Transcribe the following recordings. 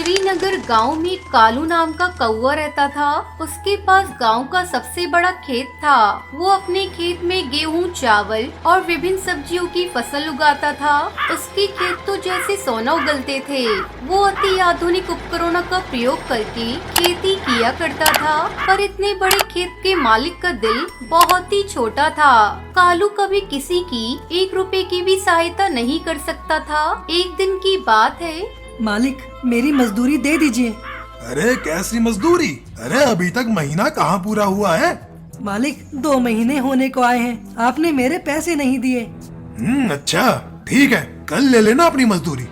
श्रीनगर गांव में कालू नाम का कौवा रहता था। उसके पास गांव का सबसे बड़ा खेत था। वो अपने खेत में गेहूं, चावल और विभिन्न सब्जियों की फसल उगाता था। उसके खेत तो जैसे सोना उगलते थे। वो अति आधुनिक उपकरणों का प्रयोग करके खेती किया करता था, पर इतने बड़े खेत के मालिक का दिल बहुत ही छोटा था। कालू कभी किसी की 1 रुपए की भी सहायता नहीं कर सकता था। एक दिन की बात है। मालिक, मेरी मजदूरी दे दीजिए। अरे कैसी मजदूरी? अरे अभी तक महीना कहाँ पूरा हुआ है? मालिक, 2 महीने होने को आए हैं, आपने मेरे पैसे नहीं दिए। अच्छा ठीक है, कल ले लेना अपनी मजदूरी।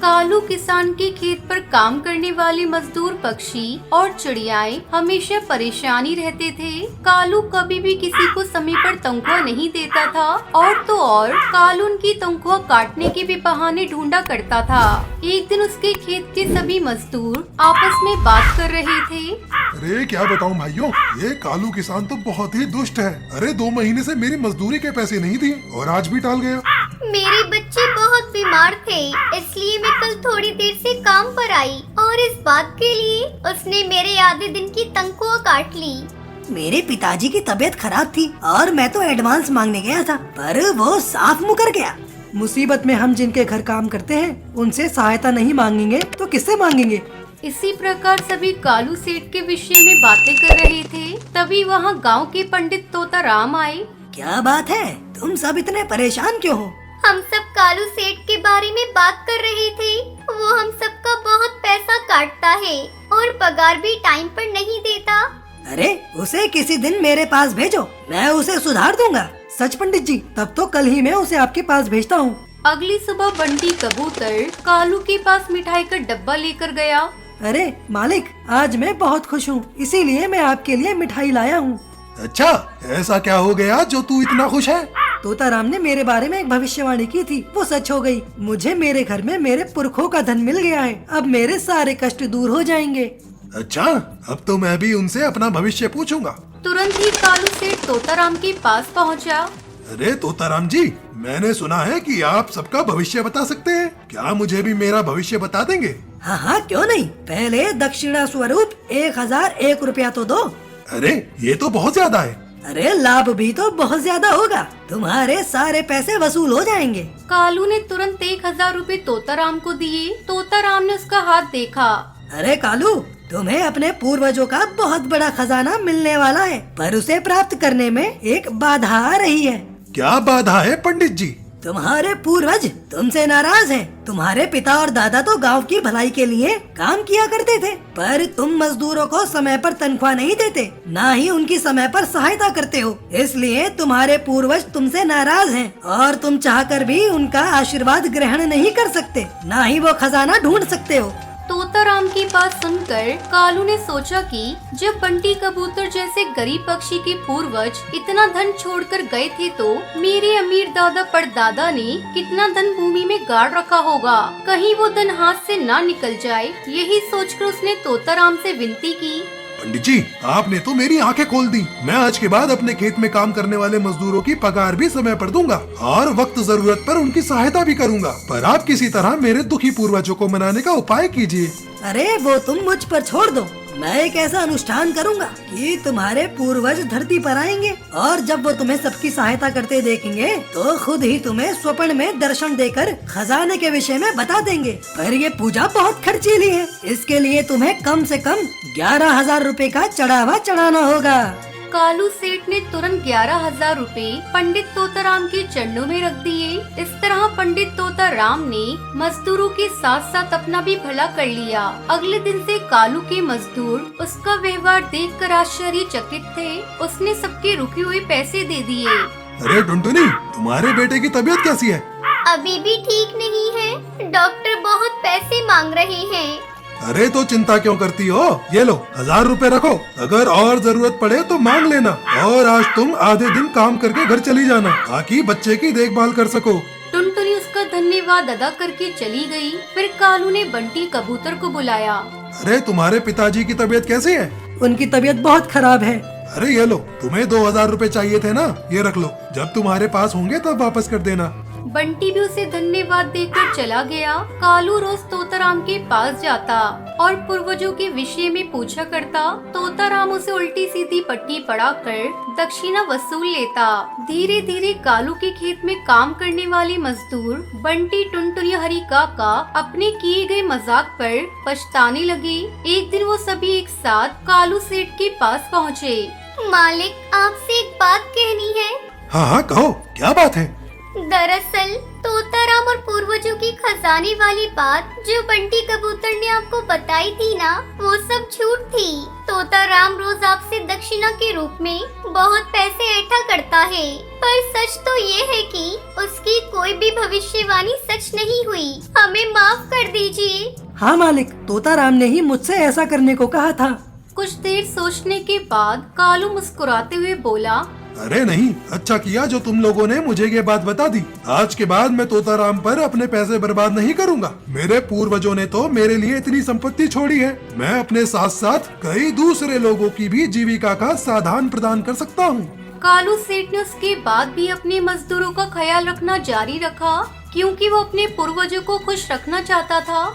कालू किसान के खेत पर काम करने वाले मजदूर, पक्षी और चिड़ियाएं हमेशा परेशानी रहते थे। कालू कभी भी किसी को समय पर तनख्वाह नहीं देता था, और तो और कालू उनकी तनख्वाह काटने के भी बहाने ढूंढा करता था। एक दिन उसके खेत के सभी मजदूर आपस में बात कर रहे थे। अरे क्या बताऊं भाइयों, ये कालू किसान तो बहुत ही दुष्ट है। अरे 2 महीने से मेरी मजदूरी के पैसे नहीं दिए और आज भी टाल गया। मेरे बच्चे बहुत बीमार थे, इसलिए मैं कल थोड़ी देर से काम पर आई और इस बात के लिए उसने मेरे आधे दिन की तनख्वाह काट ली। मेरे पिताजी की तबीयत खराब थी और मैं तो एडवांस मांगने गया था, पर वो साफ मुकर गया। मुसीबत में हम जिनके घर काम करते हैं उनसे सहायता नहीं मांगेंगे तो किससे मांगेंगे? इसी प्रकार सभी कालू सेठ के विषय में बातें कर रहे थे। तभी वहाँ गांव के पंडित तोताराम आए। क्या बात है, तुम सब इतने परेशान क्यों हो? हम सब कालू सेठ के बारे में बात कर रहे थे। वो हम सबका बहुत पैसा काटता है और पगार भी टाइम पर नहीं देता। अरे उसे किसी दिन मेरे पास भेजो, मैं उसे सुधार दूंगा। सच पंडित जी, तब तो कल ही मैं उसे आपके पास भेजता हूँ। अगली सुबह बंटी कबूतर कालू के पास मिठाई का डब्बा लेकर गया। अरे मालिक, आज मैं बहुत खुश हूँ, इसीलिए मैं आपके लिए मिठाई लाया हूँ। अच्छा, ऐसा क्या हो गया जो तू इतना खुश है? तोताराम ने मेरे बारे में एक भविष्यवाणी की थी, वो सच हो गई। मुझे मेरे घर में मेरे पुरखों का धन मिल गया है। अब मेरे सारे कष्ट दूर हो जाएंगे। अच्छा, अब तो मैं भी उनसे अपना भविष्य पूछूंगा। तुरंत ही कालू सेठ तोताराम के पास पहुंचा। अरे तोताराम जी, मैंने सुना है कि आप सबका भविष्य बता सकते हैं। क्या मुझे भी मेरा भविष्य बता देंगे? हाँ हाँ, क्यों नहीं। पहले दक्षिणा स्वरूप 1001 रुपया तो दो। अरे ये तो बहुत ज्यादा है। अरे लाभ भी तो बहुत ज्यादा होगा, तुम्हारे सारे पैसे वसूल हो जाएंगे। कालू ने तुरंत 1000 रुपए तोताराम को दिए। तोताराम ने उसका हाथ देखा। अरे कालू, तुम्हें अपने पूर्वजों का बहुत बड़ा खजाना मिलने वाला है, पर उसे प्राप्त करने में एक बाधा आ रही है। क्या बाधा है पंडित जी? तुम्हारे पूर्वज तुमसे नाराज हैं। तुम्हारे पिता और दादा तो गांव की भलाई के लिए काम किया करते थे, पर तुम मजदूरों को समय पर तनख्वाह नहीं देते, ना ही उनकी समय पर सहायता करते हो। इसलिए तुम्हारे पूर्वज तुमसे नाराज हैं और तुम चाहकर भी उनका आशीर्वाद ग्रहण नहीं कर सकते, ना ही वो खजाना ढूंढ सकते हो। तोताराम की बात सुनकर कालू ने सोचा कि जब बंटी कबूतर जैसे गरीब पक्षी के पूर्वज इतना धन छोड़कर गए थे, तो मेरे अमीर दादा परदादा ने कितना धन भूमि में गाड़ रखा होगा। कहीं वो धन हाथ से ना निकल जाए। यही सोचकर उसने तोताराम से विनती की। पंडित जी, आपने तो मेरी आंखें खोल दी। मैं आज के बाद अपने खेत में काम करने वाले मजदूरों की पगार भी समय पर दूंगा और वक्त जरूरत पर उनकी सहायता भी करूंगा। पर आप किसी तरह मेरे दुखी पूर्वजों को मनाने का उपाय कीजिए। अरे वो तुम मुझ पर छोड़ दो। मैं एक ऐसा अनुष्ठान करूंगा कि तुम्हारे पूर्वज धरती पर आएंगे और जब वो तुम्हें सबकी सहायता करते देखेंगे तो खुद ही तुम्हें स्वप्न में दर्शन देकर खजाने के विषय में बता देंगे। पर ये पूजा बहुत खर्चीली है, इसके लिए तुम्हें कम से कम 11,000 रुपए का चढ़ावा चढ़ाना होगा। कालू सेठ ने तुरंत 11,000 रुपए पंडित तोताराम के चरणों में रख दिए। इस तरह पंडित तोताराम ने मजदूरों के साथ साथ अपना भी भला कर लिया। अगले दिन से कालू के मजदूर उसका व्यवहार देखकर आश्चर्यचकित थे। उसने सबके रुके हुए पैसे दे दिए। अरे टुनटुनी, तुम्हारे बेटे की तबीयत कैसी है? अभी भी ठीक नहीं है, डॉक्टर बहुत पैसे मांग रहे हैं। अरे तो चिंता क्यों करती हो? ये लो 1000 रुपए रखो, अगर और जरूरत पड़े तो मांग लेना। और आज तुम आधे दिन काम करके घर चली जाना ताकि बच्चे की देखभाल कर सको। टुनटुनी उसका धन्यवाद अदा करके चली गई। फिर कालू ने बंटी कबूतर को बुलाया। अरे तुम्हारे पिताजी की तबीयत कैसी है? उनकी तबीयत बहुत खराब है। अरे ये लो, तुम्हें 2000 रुपए चाहिए थे ना, ये रख लो। जब तुम्हारे पास होंगे तब वापस कर देना। बंटी भी उसे धन्यवाद देकर चला गया। कालू रोज तोताराम के पास जाता और पूर्वजों के विषय में पूछा करता। तोताराम उसे उल्टी सीधी पट्टी पढ़ाकर दक्षिणा वसूल लेता। धीरे धीरे कालू के खेत में काम करने वाले मजदूर बंटी, टुनटुनी, हरी काका अपने किए गए मजाक पर पछताने लगे। एक दिन वो सभी एक साथ कालू सेठ के पास पहुँचे। मालिक, आपसे एक बात कहनी है। हाँ हाँ कहो, क्या बात है? दरअसल तोताराम और पूर्वजों की खजाने वाली बात जो बंटी कबूतर ने आपको बताई थी ना, वो सब झूठ थी। तोताराम रोज आपसे दक्षिणा के रूप में बहुत पैसे ऐठा करता है, पर सच तो ये है कि उसकी कोई भी भविष्यवाणी सच नहीं हुई। हमें माफ कर दीजिए। हाँ मालिक, तोताराम ने ही मुझसे ऐसा करने को कहा था। कुछ देर सोचने के बाद कालू मुस्कुराते हुए बोला, अरे नहीं, अच्छा किया जो तुम लोगों ने मुझे ये बात बता दी। आज के बाद मैं तोताराम पर अपने पैसे बर्बाद नहीं करूंगा। मेरे पूर्वजों ने तो मेरे लिए इतनी संपत्ति छोड़ी है, मैं अपने साथ साथ कई दूसरे लोगों की भी जीविका का साधन प्रदान कर सकता हूँ। कालू सेठ ने उसके बाद भी अपने मजदूरों का ख्याल रखना जारी रखा, क्योंकि वो अपने पूर्वजों को खुश रखना चाहता था।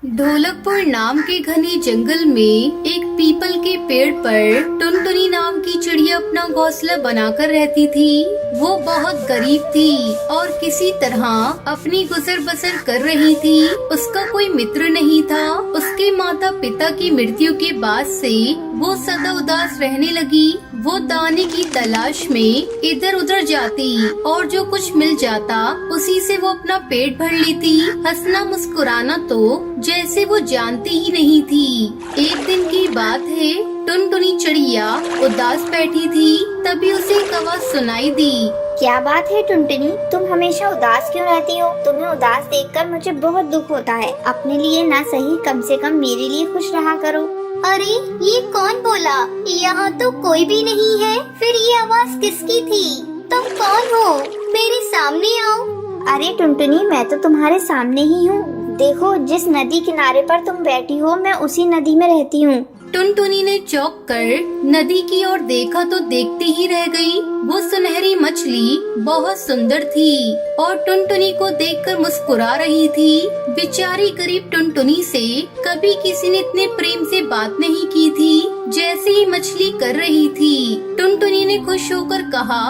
ढोलकपुर नाम के घने जंगल में एक पीपल के पेड़ पर टुनटुनी नाम की चिड़िया अपना घोंसला बनाकर रहती थी। वो बहुत गरीब थी और किसी तरह अपनी गुजर बसर कर रही थी। उसका कोई मित्र नहीं था। उसके माता पिता की मृत्यु के बाद से वो सदा उदास रहने लगी। वो दाने की तलाश में इधर उधर जाती और जो कुछ मिल जाता उसी से वो अपना पेट भर लेती। हंसना मुस्कुराना तो जैसे वो जानती ही नहीं थी। एक दिन की बात है, टुनटुनी चिड़िया उदास बैठी थी, तभी उसे एक आवाज सुनाई दी। क्या बात है टुनटुनी, तुम हमेशा उदास क्यों रहती हो? तुम्हें उदास देखकर मुझे बहुत दुख होता है। अपने लिए ना सही, कम से कम मेरे लिए खुश रहा करो। अरे ये कौन बोला? यहाँ तो कोई भी नहीं है। फिर ये आवाज किसकी थी? तुम कौन हो? मेरे सामने आओ। अरे टुनटुनी, मैं तो तुम्हारे सामने ही हूँ। देखो, जिस नदी किनारे पर तुम बैठी हो, मैं उसी नदी में रहती हूँ। टुनटुनी ने चौंक कर नदी की ओर देखा तो देखती ही रह गई। वो सुनहरी मछली बहुत सुंदर थी और टुनटुनी को देखकर मुस्कुरा रही थी। बेचारी गरीब टुनटुनी से कभी किसी ने इतने प्रेम से बात नहीं की थी जैसे ही मछली कर रही थी। टुनटुनी ने खुश होकर कहा,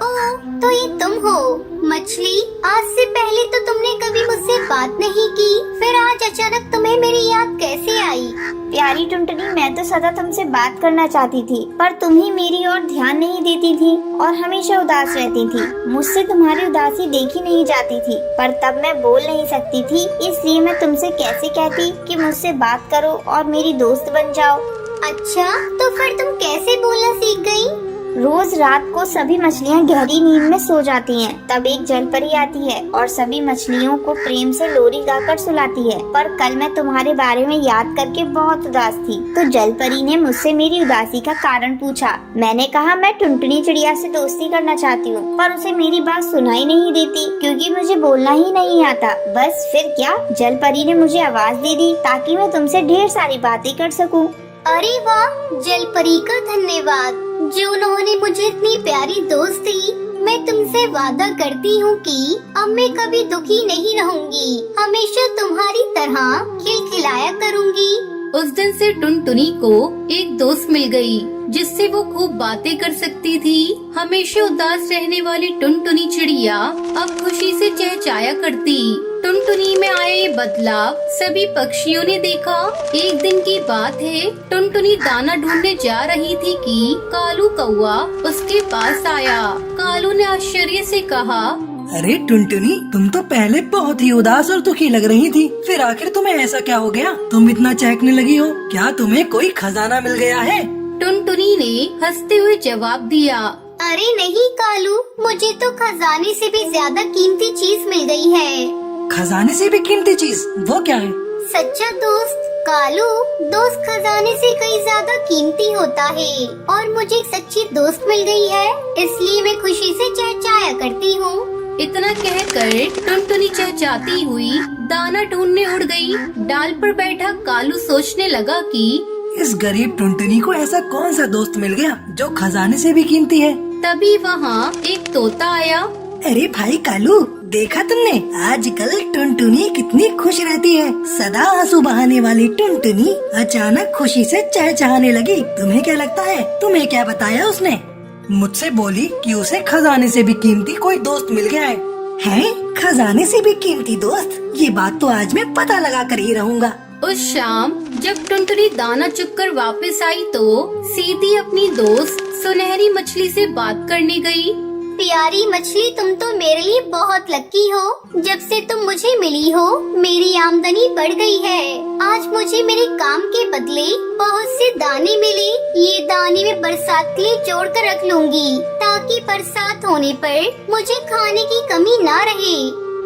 ओह, तो ये तुम हो मछली। आज से पहले तो तुमने कभी मुझसे बात नहीं की, फिर आज अचानक तुम्हें मेरी याद कैसे आई? प्यारी टुनटुनी, मैं तो सदा तुमसे बात करना चाहती थी, पर तुम ही मेरी ओर ध्यान नहीं देती थी और हमेशा उदास रहती थी। मुझसे तुम्हारी उदासी देखी नहीं जाती थी, पर तब मैं बोल नहीं सकती थी, इसलिए मैं तुमसे कैसे कहती कि मुझसे बात करो और मेरी दोस्त बन जाओ। अच्छा, तो फिर तुम कैसे बोलना सीख गई? रोज रात को सभी मछलियाँ गहरी नींद में सो जाती हैं। तब एक जलपरी आती है और सभी मछलियों को प्रेम से लोरी गाकर सुलाती है। पर कल मैं तुम्हारे बारे में याद करके बहुत उदास थी, तो जलपरी ने मुझसे मेरी उदासी का कारण पूछा। मैंने कहा मैं टुनटुनी चिड़िया से दोस्ती करना चाहती हूँ, पर उसे मेरी बात सुनाई नहीं देती क्योंकि मुझे बोलना ही नहीं आता। बस फिर क्या, जलपरी ने मुझे आवाज दे दी ताकि मैं तुमसे ढेर सारी बातें कर सकूँ। अरे वाह, जलपरी का धन्यवाद जो उन्होंने मुझे इतनी प्यारी दोस्त दी। मैं तुमसे वादा करती हूँ कि अब मैं कभी दुखी नहीं रहूंगी, हमेशा तुम्हारी तरह खिलखिलाया करूंगी। उस दिन से टुनटुनी को एक दोस्त मिल गई जिससे वो खूब बातें कर सकती थी। हमेशा उदास रहने वाली टुनटुनी चिड़िया अब खुशी से चहचहाया करती। टुनटुनी में आए ये बदलाव सभी पक्षियों ने देखा। एक दिन की बात है, टुनटुनी दाना ढूंढने जा रही थी कि कालू कौवा उसके पास आया। कालू ने आश्चर्य से कहा, अरे टुनटुनी, तुम तो पहले बहुत ही उदास और दुखी लग रही थी, फिर आखिर तुम्हें ऐसा क्या हो गया? तुम इतना चहकने लगी हो, क्या तुम्हें कोई खजाना मिल गया है? टुनटुनी ने हंसते हुए जवाब दिया, अरे नहीं कालू, मुझे तो खजाने से भी ज्यादा कीमती चीज मिल गई है। खजाने से भी कीमती चीज? वो क्या है? सच्चा दोस्त कालू, दोस्त खजाने से कहीं ज्यादा कीमती होता है और मुझे एक सच्ची दोस्त मिल गई है, इसलिए मैं खुशी से चहचहाया करती हूँ। इतना कहकर टुनटुनी चहचहाती हुई दाना ढूंढने उड़ गई। डाल पर बैठा कालू सोचने लगा कि इस गरीब टुनटुनी को ऐसा कौन सा दोस्त मिल गया जो खजाने से भी कीमती है। तभी वहाँ एक तोता आया। अरे भाई कालू, देखा तुमने, आजकल टुनटुनी कितनी खुश रहती है। सदा आंसू बहाने वाली टुनटुनी अचानक खुशी से चहचहाने लगी। तुम्हें क्या लगता है, तुम्हें क्या बताया उसने? मुझसे बोली कि उसे खजाने से भी कीमती कोई दोस्त मिल गया है। हैं? खजाने से भी कीमती दोस्त? ये बात तो आज मैं पता लगा कर ही रहूँगा। उस शाम जब टुनटुनी दाना चुगकर वापस आई तो सीधी अपनी दोस्त सुनहरी मछली से बात करने गई। प्यारी मछली, तुम तो मेरे लिए बहुत लकी हो। जब से तुम मुझे मिली हो मेरी आमदनी बढ़ गई है। आज मुझे मेरे काम के बदले बहुत से दाने मिले। ये दाने मैं बरसात के लिए जोड़ कर रख लूंगी ताकि बरसात होने पर मुझे खाने की कमी ना रहे।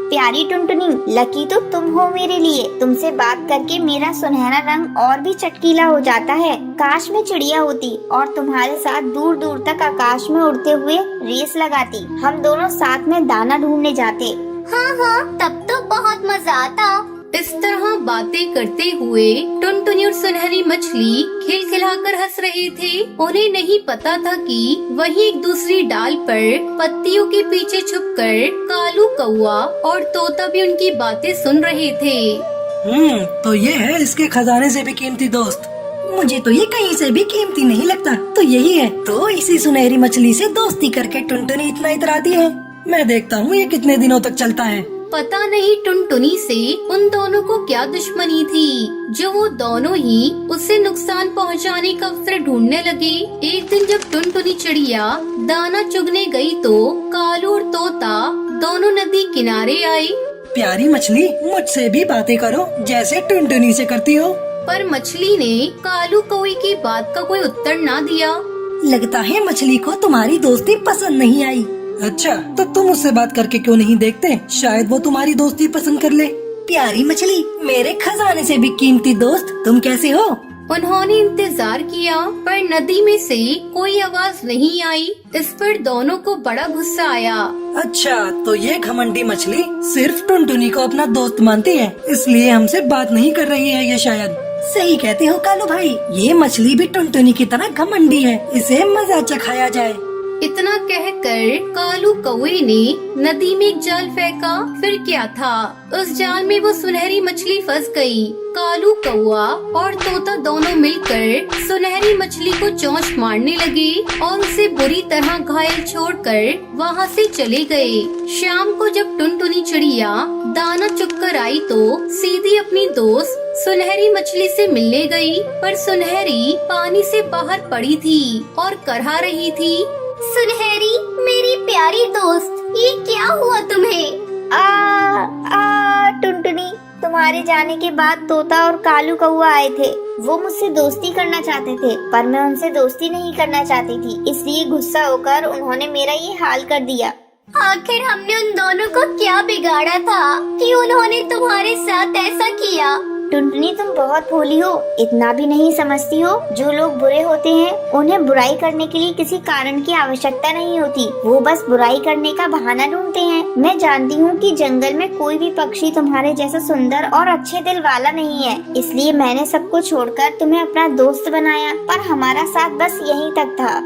प्यारी टुनटुनी, लकी तो तुम हो मेरे लिए। तुमसे बात करके मेरा सुनहरा रंग और भी चटकीला हो जाता है। काश मैं चिड़िया होती और तुम्हारे साथ दूर दूर तक आकाश में उड़ते हुए रेस लगाती। हम दोनों साथ में दाना ढूंढने जाते। हाँ हाँ, तब तो बहुत मजा आता। इस तरह बातें करते हुए टुनटुनी और सुनहरी मछली खिलखिलाकर हंस रहे थे। उन्हें नहीं पता था कि वहीं एक दूसरी डाल पर पत्तियों के पीछे छुपकर कालू कौआ और तोता भी उनकी बातें सुन रहे थे। तो ये है इसके खजाने से भी कीमती दोस्त। मुझे तो ये कहीं से भी कीमती नहीं लगता। तो यही है, तो इसी सुनहरी मछली से दोस्ती करके टुनटुनी इतना इतराती है। मैं देखता हूँ ये कितने दिनों तक चलता है। पता नहीं टुनटुनी से उन दोनों को क्या दुश्मनी थी, जो वो दोनों ही उसे नुकसान पहुंचाने का अवसर ढूंढने लगे। एक दिन जब टुनटुनी चिड़िया दाना चुगने गई तो कालू और तोता दोनों नदी किनारे आए। प्यारी मछली, मुझसे भी बातें करो जैसे टुनटुनी से करती हो। पर मछली ने कालू कौवे की बात का कोई उत्तर ना दिया। लगता है मछली को तुम्हारी दोस्ती पसंद नहीं आई। अच्छा, तो तुम उससे बात करके क्यों नहीं देखते? शायद वो तुम्हारी दोस्ती पसंद कर ले। प्यारी मछली, मेरे खजाने से भी कीमती दोस्त, तुम कैसे हो? उन्होंने इंतजार किया पर नदी में से कोई आवाज नहीं आई। इस पर दोनों को बड़ा गुस्सा आया। अच्छा, तो ये घमंडी मछली सिर्फ टुनटुनी को अपना दोस्त मानती है, इसलिए हमसे बात नहीं कर रही है ये शायद। सही कहते हो कालू भाई, ये मछली भी टुनटुनी की तरह घमंडी है। इसे मजा चखाया जाए। इतना कहकर कालू कौवे ने नदी में एक जाल फेंका। फिर क्या था, उस जाल में वो सुनहरी मछली फंस गई। कालू कौवा और तोता दोनों मिलकर सुनहरी मछली को चोंच मारने लगे और उसे बुरी तरह घायल छोड़कर वहाँ से चले गए। शाम को जब टुनटुनी चिड़िया दाना चुगकर आई तो सीधी अपनी दोस्त सुनहरी मछली से मिलने गई। पर सुनहरी पानी से बाहर पड़ी थी और करहा रही थी। सुनहरी, मेरी प्यारी दोस्त, ये क्या हुआ तुम्हें? टुनटुनी, तुम्हारे जाने के बाद तोता और कालू कौआ आए थे। वो मुझसे दोस्ती करना चाहते थे पर मैं उनसे दोस्ती नहीं करना चाहती थी, इसलिए गुस्सा होकर उन्होंने मेरा ये हाल कर दिया। आखिर हमने उन दोनों को क्या बिगाड़ा था कि उन्होंने तुम्हारे साथ ऐसा किया? टुनटुनी, तुम बहुत भोली हो, इतना भी नहीं समझती हो। जो लोग बुरे होते हैं उन्हें बुराई करने के लिए किसी कारण की आवश्यकता नहीं होती। वो बस बुराई करने का बहाना ढूंढते हैं। मैं जानती हूँ कि जंगल में कोई भी पक्षी तुम्हारे जैसा सुंदर और अच्छे दिल वाला नहीं है, इसलिए मैंने सब कुछ छोड़कर तुम्हें अपना दोस्त बनाया। पर हमारा साथ बस यहीं तक था।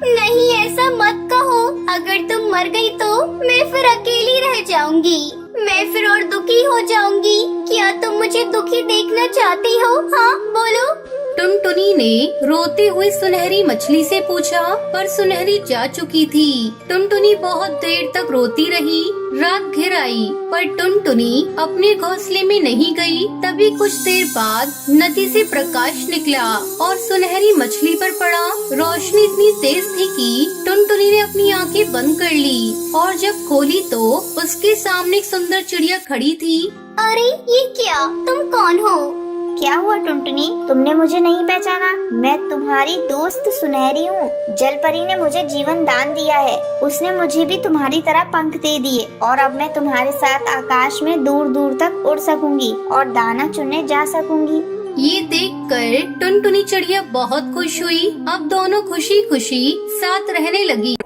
नहीं, ऐसा मत कहो। अगर तुम मर गई तो मैं फिर अकेली रह जाऊंगी। मैं फिर और दुखी हो जाऊंगी। क्या तुम मुझे दुखी देखना चाहती हो? हाँ, बोलो। टुनटुनी ने रोते हुए सुनहरी मछली से पूछा, पर सुनहरी जा चुकी थी। टुनटुनी बहुत देर तक रोती रही। रात घिर आई पर टुनटुनी अपने घोंसले में नहीं गई। तभी कुछ देर बाद नदी से प्रकाश निकला और सुनहरी मछली पर पड़ा। रोशनी इतनी तेज थी कि टुनटुनी ने अपनी आंखें बंद कर ली और जब खोली तो उसके सामने एक सुंदर चिड़िया खड़ी थी। अरे ये क्या, तुम कौन हो? क्या हुआ टुनटुनी, तुमने मुझे नहीं पहचाना? मैं तुम्हारी दोस्त सुनहरी हूँ। जलपरी ने मुझे जीवन दान दिया है। उसने मुझे भी तुम्हारी तरह पंख दे दिए और अब मैं तुम्हारे साथ आकाश में दूर दूर तक उड़ सकूंगी और दाना चुनने जा सकूंगी। ये देखकर टुनटुनी चिड़िया बहुत खुश हुई। अब दोनों खुशी खुशी साथ रहने लगी।